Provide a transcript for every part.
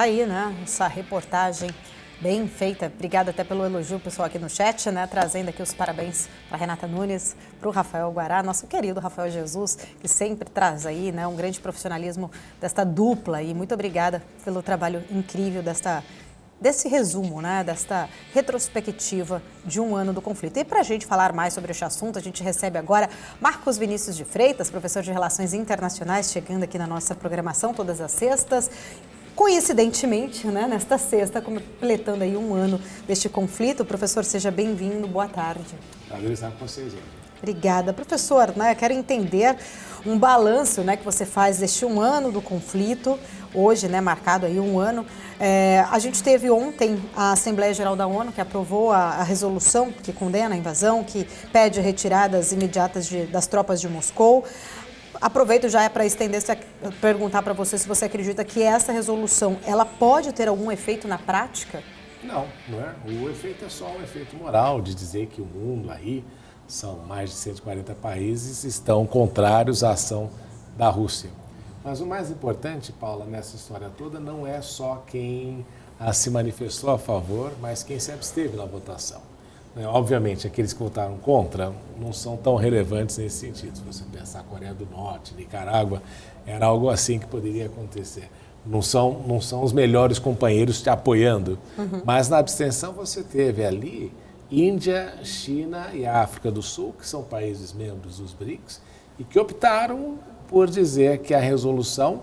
Aí, né, essa reportagem bem feita. Obrigada até pelo elogio, pessoal, aqui no chat, né, trazendo aqui os parabéns para Renata Nunes, para o Rafael Guará, nosso querido Rafael Jesus, que sempre traz aí, né, um grande profissionalismo desta dupla. E muito obrigada pelo trabalho incrível desse resumo, né, desta retrospectiva de um ano do conflito. E para a gente falar mais sobre este assunto, a gente recebe agora Marcos Vinícius de Freitas, professor de Relações Internacionais, chegando aqui na nossa programação todas as sextas. Coincidentemente, né, nesta sexta, completando aí um ano deste conflito. Professor, seja bem-vindo, boa tarde. Prazer estar com vocês hoje. Obrigada. Professor, né, quero entender um balanço, né, que você faz deste um ano do conflito, hoje, né, marcado aí um ano. A gente teve ontem a Assembleia Geral da ONU, que aprovou a resolução que condena a invasão, que pede retiradas imediatas das tropas de Moscou. Aproveito já para estender, perguntar para você se você acredita que essa resolução ela pode ter algum efeito na prática? Não é. O efeito é só um efeito moral de dizer que o mundo aí, são mais de 140 países, estão contrários à ação da Rússia. Mas o mais importante, Paula, nessa história toda, não é só quem se manifestou a favor, mas quem se absteve na votação. Obviamente, aqueles que votaram contra não são tão relevantes nesse sentido. Se você pensar Coreia do Norte, Nicarágua, era algo assim que poderia acontecer. Não são os melhores companheiros te apoiando. Mas na abstenção você teve ali Índia, China e África do Sul, que são países membros dos BRICS, e que optaram por dizer que a resolução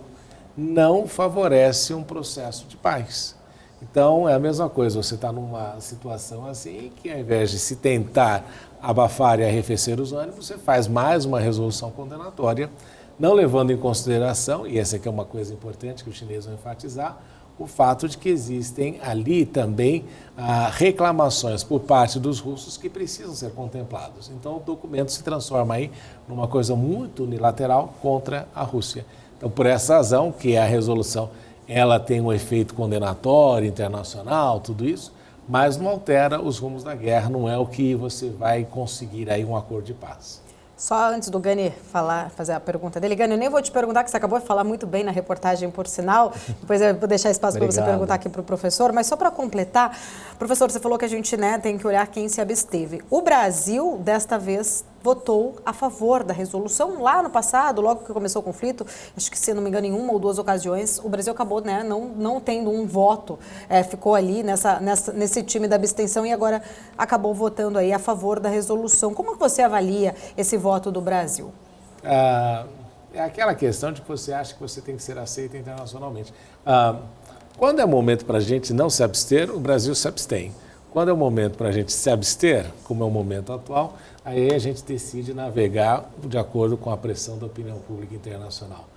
não favorece um processo de paz. Então, é a mesma coisa, você está numa situação assim que, ao invés de se tentar abafar e arrefecer os ânimos, você faz mais uma resolução condenatória, não levando em consideração, e essa aqui é uma coisa importante que os chineses vão enfatizar, o fato de que existem ali também reclamações por parte dos russos que precisam ser contemplados. Então, o documento se transforma aí numa coisa muito unilateral contra a Rússia. Então, por essa razão que a resolução ela tem um efeito condenatório, internacional, tudo isso, mas não altera os rumos da guerra, não é o que você vai conseguir aí um acordo de paz. Só antes do Gani fazer a pergunta dele. Gani, eu nem vou te perguntar, que você acabou de falar muito bem na reportagem, por sinal. Depois eu vou deixar espaço para você perguntar aqui para o professor. Mas só para completar, professor, você falou que a gente, né, tem que olhar quem se absteve. O Brasil, desta vez, votou a favor da resolução. Lá no passado, logo que começou o conflito, acho que, se não me engano, em uma ou duas ocasiões, o Brasil acabou, né, não tendo um voto. Ficou ali nesse time da abstenção e agora acabou votando aí a favor da resolução. Como que você avalia esse voto do Brasil? É aquela questão de que você acha que você tem que ser aceito internacionalmente. Quando é momento para a gente não se abster, o Brasil se abstém. Quando é o momento para a gente se abster, como é o momento atual, aí a gente decide navegar de acordo com a pressão da opinião pública internacional.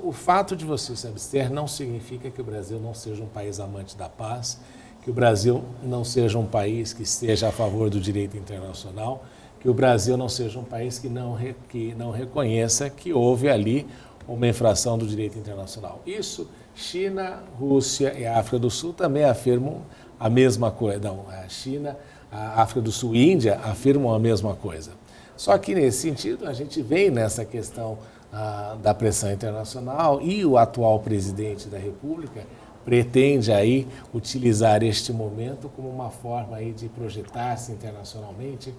O fato de você se abster não significa que o Brasil não seja um país amante da paz, que o Brasil não seja um país que esteja a favor do direito internacional, que o Brasil não seja um país que não reconheça que houve ali uma infração do direito internacional. Isso, China, Rússia e África do Sul também afirmam a mesma coisa. Não, a China, a África do Sul e Índia afirmam a mesma coisa. Só que, nesse sentido, a gente vem nessa questão da pressão internacional e o atual presidente da República pretende aí utilizar este momento como uma forma aí de projetar-se internacionalmente,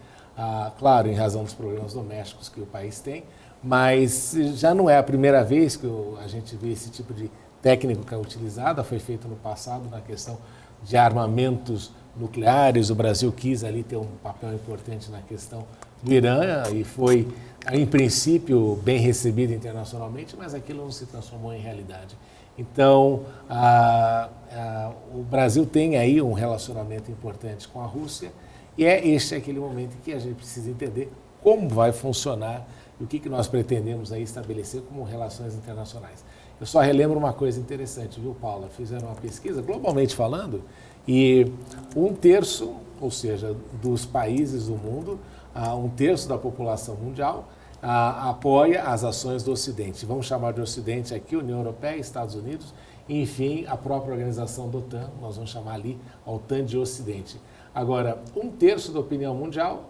claro, em razão dos problemas domésticos que o país tem, mas já não é a primeira vez que a gente vê esse tipo de técnica utilizada, foi feito no passado na questão de armamentos nucleares. O Brasil quis ali ter um papel importante na questão do Irã e foi, em princípio, bem recebido internacionalmente, mas aquilo não se transformou em realidade. Então, o Brasil tem aí um relacionamento importante com a Rússia e este é aquele momento em que a gente precisa entender como vai funcionar e o que nós pretendemos aí estabelecer como relações internacionais. Eu só relembro uma coisa interessante, viu, Paula? Fizeram uma pesquisa, globalmente falando, e 1/3, ou seja, dos países do mundo, 1/3 da população mundial apoia as ações do Ocidente. Vamos chamar de Ocidente aqui, União Europeia, Estados Unidos, e, enfim, a própria organização da OTAN, nós vamos chamar ali a OTAN de Ocidente. Agora, 1/3 da opinião mundial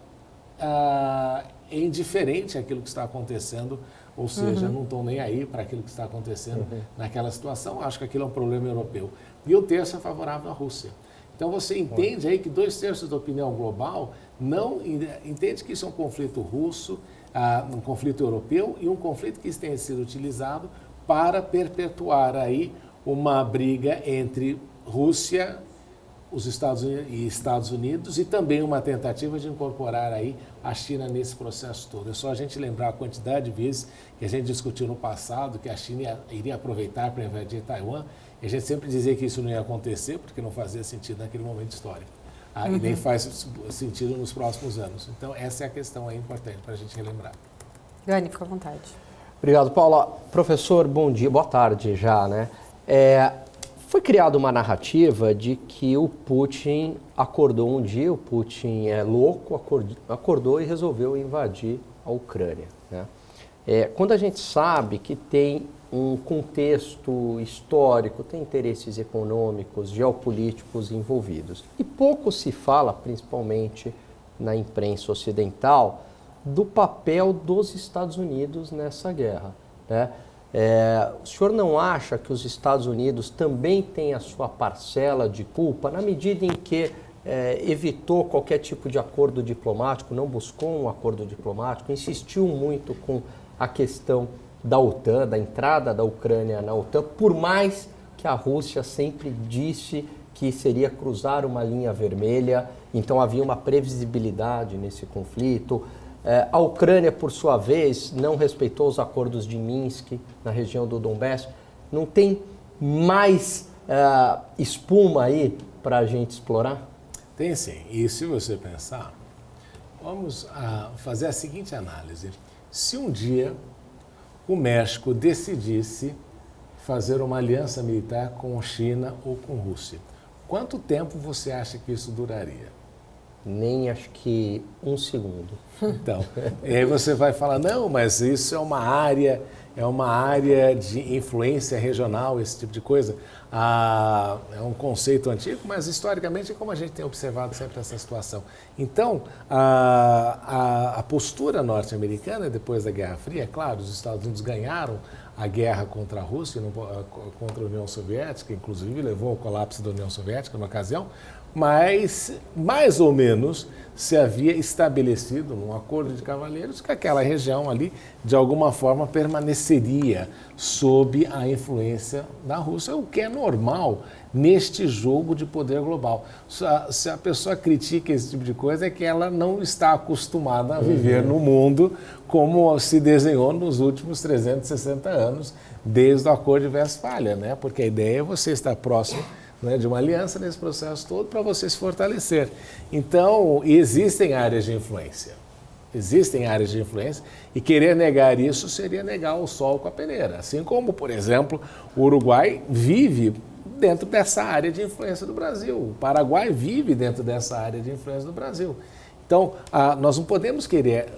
é indiferente àquilo que está acontecendo ou seja, não estão nem aí para aquilo que está acontecendo naquela situação. Acho que aquilo é um problema europeu. E o terço é favorável à Rússia. Então você entende aí que 2/3 da opinião global não entende que isso é um conflito russo, um conflito europeu e um conflito que tem sido utilizado para perpetuar aí uma briga entre Rússia os Estados Unidos e também uma tentativa de incorporar aí a China nesse processo todo. É só a gente lembrar a quantidade de vezes que a gente discutiu no passado que a China iria aproveitar para invadir Taiwan, e a gente sempre dizia que isso não ia acontecer porque não fazia sentido naquele momento histórico. E nem faz sentido nos próximos anos. Então essa é a questão aí importante para a gente relembrar. Gani, fica à vontade. Obrigado, Paula. Professor, bom dia, boa tarde já, né? Foi criada uma narrativa de que o Putin acordou um dia, o Putin é louco, acordou e resolveu invadir a Ucrânia, né? Quando a gente sabe que tem um contexto histórico, tem interesses econômicos, geopolíticos envolvidos. E pouco se fala, principalmente na imprensa ocidental, do papel dos Estados Unidos nessa guerra, né? O senhor não acha que os Estados Unidos também têm a sua parcela de culpa na medida em que evitou qualquer tipo de acordo diplomático, não buscou um acordo diplomático, insistiu muito com a questão da OTAN, da entrada da Ucrânia na OTAN, por mais que a Rússia sempre disse que seria cruzar uma linha vermelha, então havia uma previsibilidade nesse conflito. A Ucrânia, por sua vez, não respeitou os acordos de Minsk na região do Donbass. Não tem mais espuma aí para a gente explorar? Tem sim. E se você pensar, vamos fazer a seguinte análise. Se um dia o México decidisse fazer uma aliança militar com China ou com Rússia, quanto tempo você acha que isso duraria? Nem acho que um segundo. Então, e aí você vai falar, não, mas isso é uma área de influência regional, esse tipo de coisa. É um conceito antigo, mas historicamente é como a gente tem observado sempre essa situação. Então, a postura norte-americana depois da Guerra Fria, é claro, os Estados Unidos ganharam a guerra contra a Rússia, contra a União Soviética, inclusive levou ao colapso da União Soviética na ocasião, mas mais ou menos se havia estabelecido num acordo de cavalheiros que aquela região ali, de alguma forma, permaneceria sob a influência da Rússia, o que é normal neste jogo de poder global. Se a pessoa critica esse tipo de coisa, é que ela não está acostumada a viver no mundo como se desenhou nos últimos 360 anos, desde o Acordo de Westfália, né? Porque a ideia é você estar próximo, né, de uma aliança nesse processo todo para você se fortalecer. Então, existem áreas de influência. Existem áreas de influência e querer negar isso seria negar o sol com a peneira. Assim como, por exemplo, o Uruguai vive dentro dessa área de influência do Brasil. O Paraguai vive dentro dessa área de influência do Brasil. Então, nós não podemos querer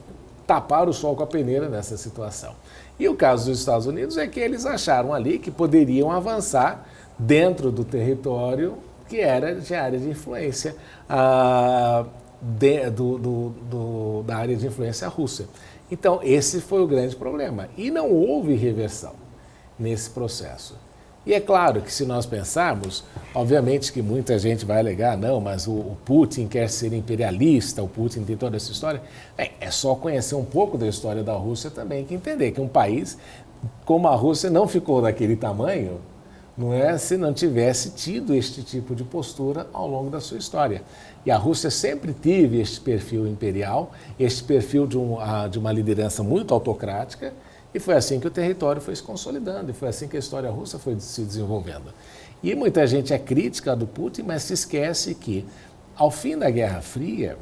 tapar o sol com a peneira nessa situação. E o caso dos Estados Unidos é que eles acharam ali que poderiam avançar dentro do território que era de área de influência da área de influência russa. Então, esse foi o grande problema. E não houve reversão nesse processo. E é claro que se nós pensarmos, obviamente que muita gente vai alegar, não, mas o Putin quer ser imperialista, o Putin tem toda essa história. É só conhecer um pouco da história da Rússia também que entender que um país como a Rússia não ficou daquele tamanho, não é, se não tivesse tido este tipo de postura ao longo da sua história. E a Rússia sempre teve este perfil imperial, este perfil de uma liderança muito autocrática, e foi assim que o território foi se consolidando, e foi assim que a história russa foi se desenvolvendo. E muita gente é crítica do Putin, mas se esquece que, ao fim da Guerra Fria,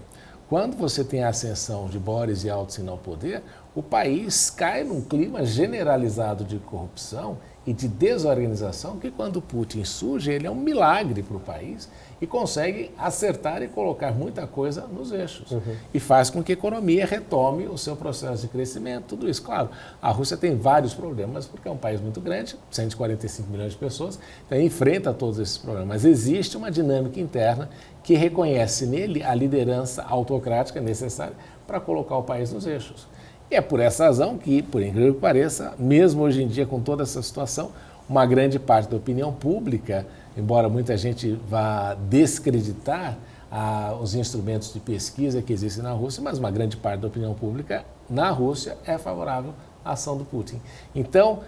quando você tem a ascensão de Boris Yeltsin ao poder, o país cai num clima generalizado de corrupção e de desorganização que, quando o Putin surge, ele é um milagre para o país e consegue acertar e colocar muita coisa nos eixos. E faz com que a economia retome o seu processo de crescimento, tudo isso. Claro, a Rússia tem vários problemas, porque é um país muito grande, 145 milhões de pessoas, então enfrenta todos esses problemas. Mas existe uma dinâmica interna que reconhece nele a liderança autocrática necessária para colocar o país nos eixos. E é por essa razão que, por incrível que pareça, mesmo hoje em dia com toda essa situação, uma grande parte da opinião pública, embora muita gente vá descreditar os instrumentos de pesquisa que existem na Rússia, mas uma grande parte da opinião pública na Rússia é favorável à ação do Putin. Então,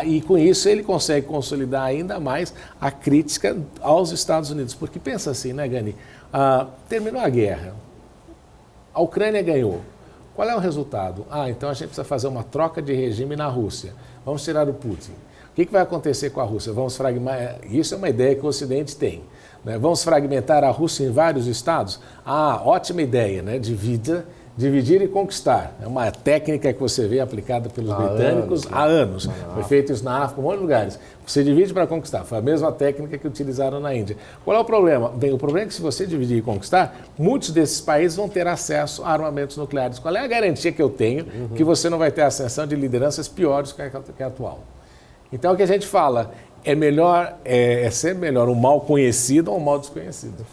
e com isso ele consegue consolidar ainda mais a crítica aos Estados Unidos. Porque pensa assim, né, Gani? Terminou a guerra, a Ucrânia ganhou. Qual é o resultado? Então a gente precisa fazer uma troca de regime na Rússia. Vamos tirar o Putin. O que vai acontecer com a Rússia? Vamos fragmentar. Isso é uma ideia que o Ocidente tem. Né? Vamos fragmentar a Rússia em vários estados? Ótima ideia, né? Dividir e conquistar. É uma técnica que você vê aplicada pelos britânicos há anos. Foi feito isso na África, em muitos lugares. Você divide para conquistar. Foi a mesma técnica que utilizaram na Índia. Qual é o problema? Bem, o problema é que se você dividir e conquistar, muitos desses países vão ter acesso a armamentos nucleares. Qual é a garantia que eu tenho que você não vai ter ascensão de lideranças piores que a atual? Então, o que a gente fala é sempre melhor um mal conhecido ou um mal desconhecido.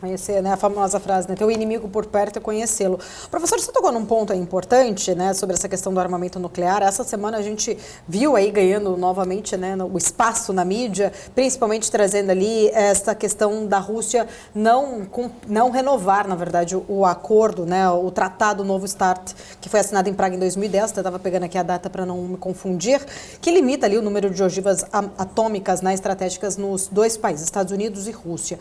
Conhecer, né? A famosa frase, né? Ter o inimigo por perto e conhecê-lo. Professor, você tocou num ponto importante, né? Sobre essa questão do armamento nuclear. Essa semana a gente viu aí ganhando novamente, né? O espaço na mídia, principalmente trazendo ali essa questão da Rússia não renovar, na verdade, o acordo, né? O Tratado Novo START, que foi assinado em Praga em 2010, eu estava pegando aqui a data para não me confundir, que limita ali o número de ogivas atômicas, né, estratégicas nos dois países, Estados Unidos e Rússia.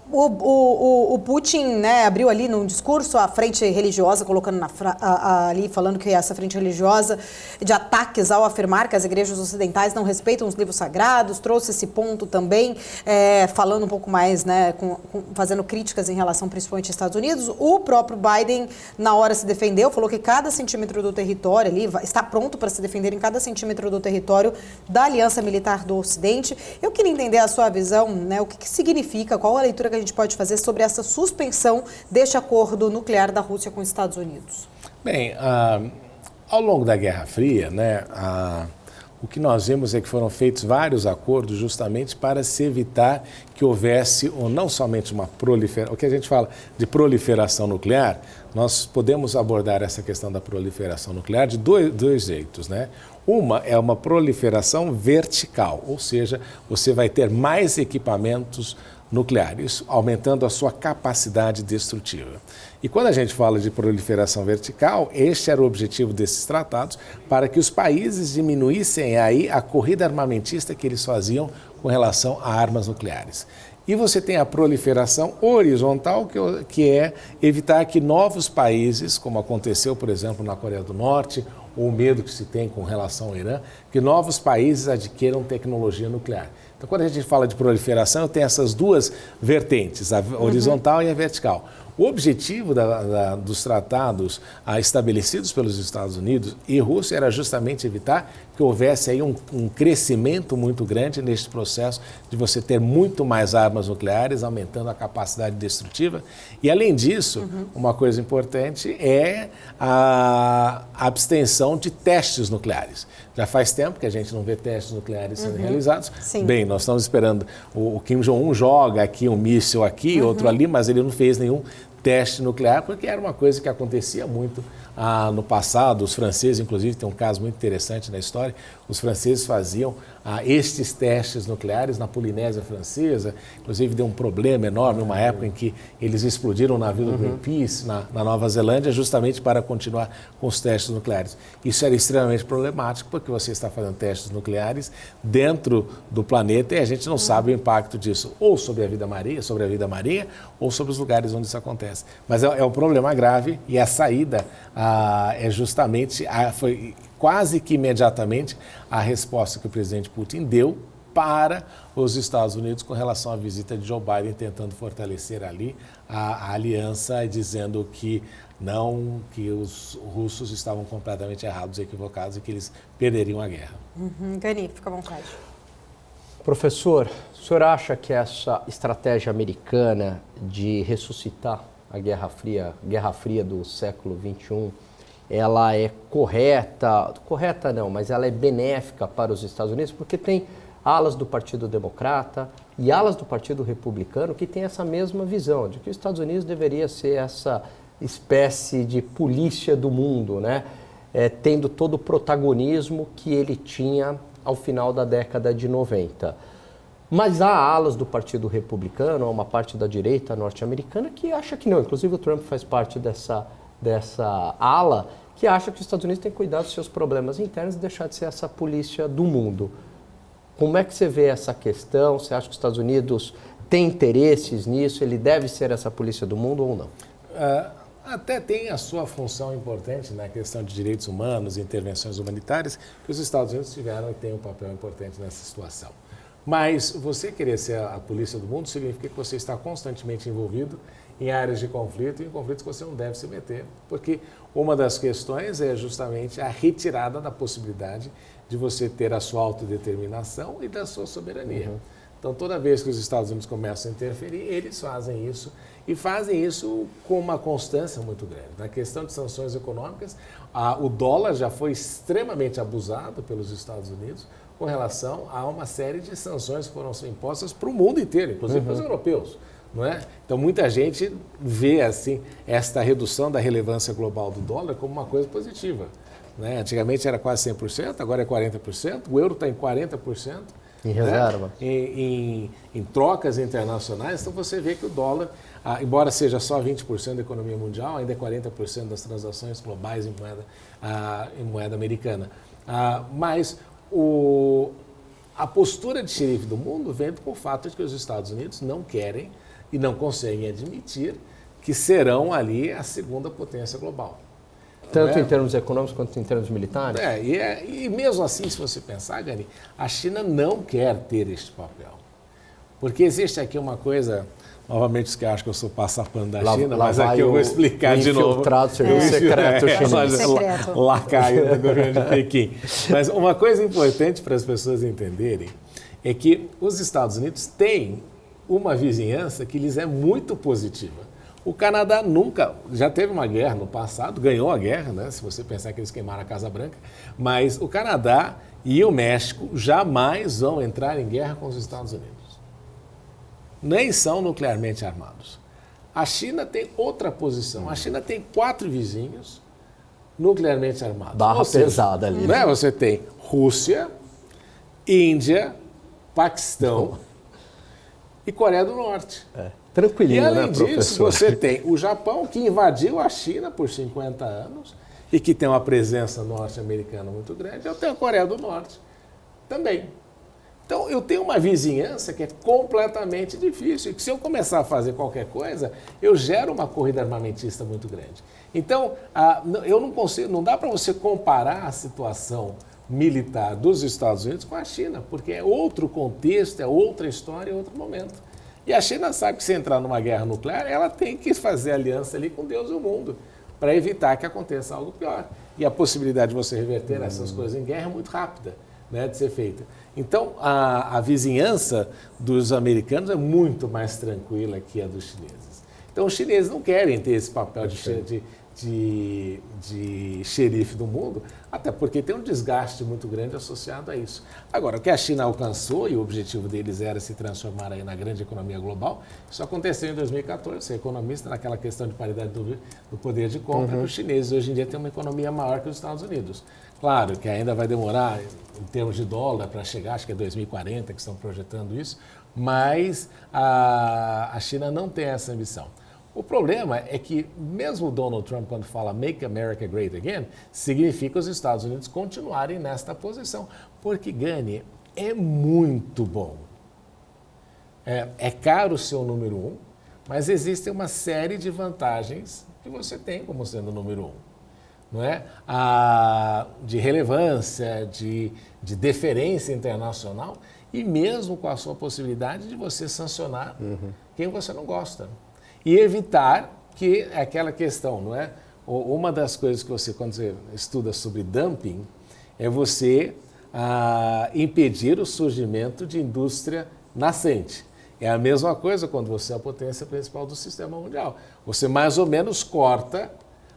O Putin, né, abriu ali num discurso a frente religiosa, colocando ali, falando que essa frente religiosa de ataques ao afirmar que as igrejas ocidentais não respeitam os livros sagrados, trouxe esse ponto também, falando um pouco mais, né, fazendo críticas em relação principalmente aos Estados Unidos. O próprio Biden, na hora, se defendeu, falou que cada centímetro do território ali está pronto para se defender em cada centímetro do território da Aliança Militar do Ocidente. Eu queria entender a sua visão, né, o que significa, qual a leitura que a gente pode fazer sobre essa suspensão deste acordo nuclear da Rússia com os Estados Unidos? Bem, ao longo da Guerra Fria, né, o que nós vimos é que foram feitos vários acordos justamente para se evitar que houvesse não somente uma proliferação, o que a gente fala de proliferação nuclear, nós podemos abordar essa questão da proliferação nuclear de dois jeitos, né? Uma é uma proliferação vertical, ou seja, você vai ter mais equipamentos nucleares, aumentando a sua capacidade destrutiva. E quando a gente fala de proliferação vertical, este era o objetivo desses tratados, para que os países diminuíssem aí a corrida armamentista que eles faziam com relação a armas nucleares. E você tem a proliferação horizontal, que é evitar que novos países, como aconteceu, por exemplo, na Coreia do Norte, ou o medo que se tem com relação ao Irã, que novos países adquiram tecnologia nuclear. Então, quando a gente fala de proliferação, eu tenho essas duas vertentes, a horizontal e a vertical. O objetivo dos tratados estabelecidos pelos Estados Unidos e Rússia era justamente evitar que houvesse aí um crescimento muito grande neste processo de você ter muito mais armas nucleares, aumentando a capacidade destrutiva. E, além disso, uma coisa importante é a abstenção de testes nucleares. Já faz tempo que a gente não vê testes nucleares sendo realizados. Sim. Bem, nós estamos esperando, o Kim Jong-un joga aqui um míssil aqui, outro ali, mas ele não fez nenhum teste nuclear, porque era uma coisa que acontecia muito no passado. Os franceses, inclusive, tem um caso muito interessante na história, os franceses faziam estes testes nucleares na Polinésia Francesa, inclusive deu um problema enorme, uma época em que eles explodiram o navio do Greenpeace na Nova Zelândia, justamente para continuar com os testes nucleares. Isso era extremamente problemático, porque você está fazendo testes nucleares dentro do planeta e a gente não sabe o impacto disso, ou sobre a vida marinha, ou sobre os lugares onde isso acontece. Mas é um problema grave e a saída é justamente, foi quase que imediatamente a resposta que o presidente Putin deu para os Estados Unidos com relação à visita de Joe Biden, tentando fortalecer ali a aliança e dizendo que os russos estavam completamente errados, equivocados e que eles perderiam a guerra. Gani, fica à vontade. Professor, o senhor acha que essa estratégia americana de ressuscitar a Guerra Fria do século XXI, ela é correta não, mas ela é benéfica para os Estados Unidos, porque tem alas do Partido Democrata e alas do Partido Republicano que têm essa mesma visão, de que os Estados Unidos deveria ser essa espécie de polícia do mundo, né? tendo todo o protagonismo que ele tinha ao final da década de 90. Mas há alas do Partido Republicano, há uma parte da direita norte-americana que acha que não. Inclusive o Trump faz parte dessa ala que acha que os Estados Unidos têm que cuidar dos seus problemas internos e deixar de ser essa polícia do mundo. Como é que você vê essa questão? Você acha que os Estados Unidos têm interesses nisso? Ele deve ser essa polícia do mundo ou não? Até tem a sua função importante na questão de direitos humanos e intervenções humanitárias, que os Estados Unidos tiveram e têm um papel importante nessa situação. Mas você querer ser a polícia do mundo significa que você está constantemente envolvido em áreas de conflito e em conflitos que você não deve se meter, porque uma das questões é justamente a retirada da possibilidade de você ter a sua autodeterminação e da sua soberania. Então, toda vez que os Estados Unidos começam a interferir, eles fazem isso e fazem isso com uma constância muito grande. Na questão de sanções econômicas, o dólar já foi extremamente abusado pelos Estados Unidos com relação a uma série de sanções que foram impostas para o mundo inteiro, inclusive para os europeus. Não é? Então, muita gente vê assim, esta redução da relevância global do dólar como uma coisa positiva. Né? Antigamente era quase 100%, agora é 40%, o euro está em 40%. Em reserva. Né? Em trocas internacionais, então você vê que o dólar, embora seja só 20% da economia mundial, ainda é 40% das transações globais em moeda americana. Mas a postura de xerife do mundo vem com o fato de que os Estados Unidos não querem e não conseguem admitir que serão ali a segunda potência global. Tanto em termos econômicos quanto em termos militares? E mesmo assim, se você pensar, Gani, a China não quer ter este papel. Porque existe aqui uma coisa, novamente, os que acham que eu sou passapano da China, mas aqui eu vou explicar de novo. Infiltrado, serviço secreto chinês. Lacaio do governo de Pequim. Mas uma coisa importante para as pessoas entenderem é que os Estados Unidos têm uma vizinhança que lhes é muito positiva. O Canadá já teve uma guerra no passado, ganhou a guerra, né? Se você pensar que eles queimaram a Casa Branca, mas o Canadá e o México jamais vão entrar em guerra com os Estados Unidos. Nem são nuclearmente armados. A China tem outra posição. A China tem 4 vizinhos nuclearmente armados. Barra pesada ali. Né? Você tem Rússia, Índia, Paquistão e Coreia do Norte. Tranquilinho, e além né, disso, professor? você tem o Japão, que invadiu a China por 50 anos e que tem uma presença norte-americana muito grande. Eu tenho a Coreia do Norte também. Então, eu tenho uma vizinhança que é completamente difícil e que se eu começar a fazer qualquer coisa, eu gero uma corrida armamentista muito grande. Então, eu não consigo, não dá para você comparar a situação militar dos Estados Unidos com a China, porque é outro contexto, é outra história, é outro momento. E a China sabe que se entrar numa guerra nuclear, ela tem que fazer aliança ali com Deus e o mundo para evitar que aconteça algo pior. E a possibilidade de você reverter essas coisas em guerra é muito rápida, né, de ser feita. Então, a vizinhança dos americanos é muito mais tranquila que a dos chineses. Então, os chineses não querem ter esse papel de xerife do mundo, até porque tem um desgaste muito grande associado a isso. Agora, o que a China alcançou, e o objetivo deles era se transformar aí na grande economia global, isso aconteceu em 2014, ser economista naquela questão de paridade do poder de compra, que os chineses hoje em dia têm uma economia maior que os Estados Unidos. Claro que ainda vai demorar, em termos de dólar, para chegar, acho que é 2040 que estão projetando isso, mas a China não tem essa ambição. O problema é que mesmo o Donald Trump, quando fala Make America Great Again, significa os Estados Unidos continuarem nesta posição. Porque, Gani, é muito bom. É caro ser o número 1, mas existe uma série de vantagens que você tem como sendo o número 1. Não é? De relevância, de deferência internacional e mesmo com a sua possibilidade de você sancionar quem você não gosta. E evitar que aquela questão, não é? Uma das coisas que você, quando você estuda sobre dumping, é você impedir o surgimento de indústria nascente. É a mesma coisa quando você é a potência principal do sistema mundial. Você mais ou menos corta,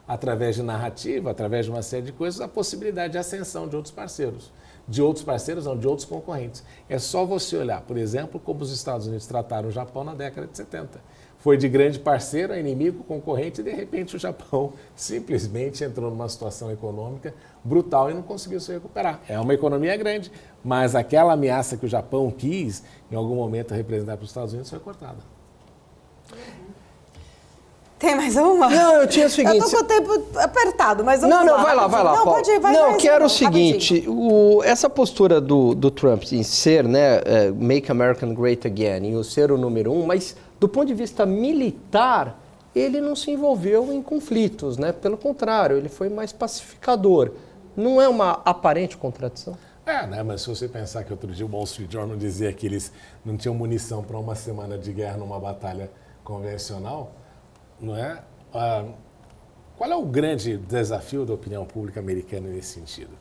através de narrativa, através de uma série de coisas, a possibilidade de ascensão de outros parceiros. de outros parceiros, não, de outros concorrentes. É só você olhar, por exemplo, como os Estados Unidos trataram o Japão na década de 70. Foi de grande parceiro a inimigo, concorrente, e de repente o Japão simplesmente entrou numa situação econômica brutal e não conseguiu se recuperar. É uma economia grande, mas aquela ameaça que o Japão quis, em algum momento, representar para os Estados Unidos foi cortada. Tem mais uma? Não, eu tinha o seguinte... Eu tô com o tempo apertado, mas vamos lá. Não, vai lá. Não, Paulo. pode ir, vai. Não, vai, quero vai, o seguinte, essa postura do Trump em ser, né, Make America Great Again, e o ser o número 1, mas do ponto de vista militar, ele não se envolveu em conflitos, né? Pelo contrário, ele foi mais pacificador. Não é uma aparente contradição? Né? Mas se você pensar que outro dia o Wall Street Journal dizia que eles não tinham munição para uma semana de guerra numa batalha convencional, não é? Qual é o grande desafio da opinião pública americana nesse sentido?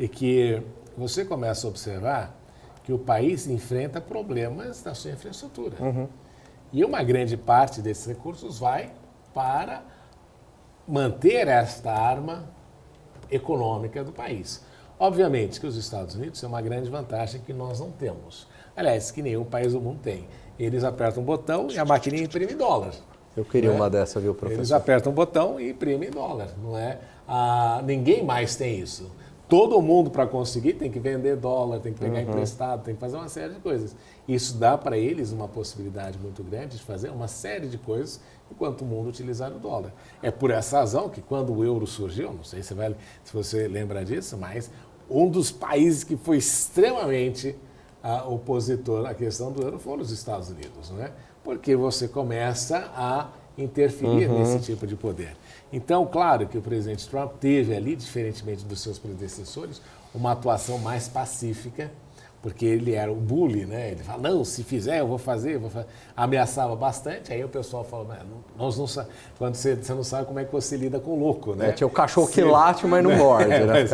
É que você começa a observar que o país enfrenta problemas na sua infraestrutura. E uma grande parte desses recursos vai para manter esta arma econômica do país. Obviamente que os Estados Unidos têm uma grande vantagem que nós não temos. Aliás, que nenhum país do mundo tem. Eles apertam um botão e a maquininha imprime dólar. Eu queria uma dessa, viu, professor? Eles apertam um botão e imprimem dólar, não é? Ninguém mais tem isso. Todo mundo, para conseguir, tem que vender dólar, tem que pegar emprestado, tem que fazer uma série de coisas. Isso dá para eles uma possibilidade muito grande de fazer uma série de coisas enquanto o mundo utilizar o dólar. É por essa razão que quando o euro surgiu, não sei se você lembra disso, mas um dos países que foi extremamente opositor à questão do euro foram os Estados Unidos, não é? Porque você começa a interferir nesse tipo de poder. Então, claro que o presidente Trump teve ali, diferentemente dos seus predecessores, uma atuação mais pacífica, porque ele era o bully, né? Ele fala, não, se fizer, eu vou fazer. Ameaçava bastante, aí o pessoal fala, nós não quando você não sabe como é que você lida com o louco, né? Tinha o cachorro que late, mas não morde, né?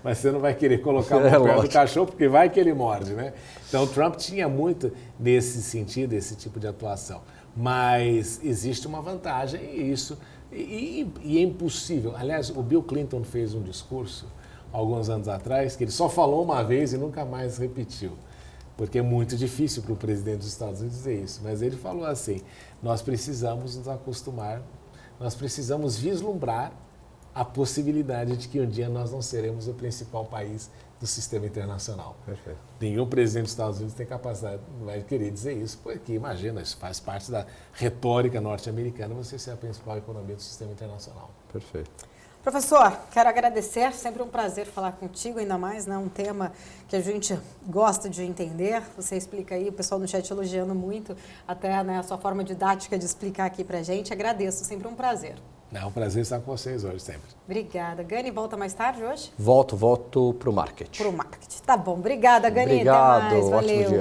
Mas você não vai querer colocar a mão perto do cachorro, porque vai que ele morde, né? Então, Trump tinha muito nesse sentido, esse tipo de atuação. Mas existe uma vantagem e é impossível. Aliás, o Bill Clinton fez um discurso alguns anos atrás que ele só falou uma vez e nunca mais repetiu, porque é muito difícil para o presidente dos Estados Unidos dizer isso. Mas ele falou assim, nós precisamos nos acostumar, nós precisamos vislumbrar a possibilidade de que um dia nós não seremos o principal país do sistema internacional. Perfeito. Nenhum presidente dos Estados Unidos tem capacidade, não vai querer dizer isso, porque imagina, isso faz parte da retórica norte-americana, você ser a principal economia do sistema internacional. Perfeito. Professor, quero agradecer, sempre um prazer falar contigo, ainda mais, né, um tema que a gente gosta de entender, você explica aí, o pessoal no chat elogiando muito, até, né, a sua forma didática de explicar aqui pra gente, agradeço, sempre um prazer. É um prazer estar com vocês hoje, sempre. Obrigada. Gani, volta mais tarde hoje? Volto pro marketing. Pro marketing. Tá bom. Obrigada, Gani. Obrigado, até mais. Valeu. ótimo dia.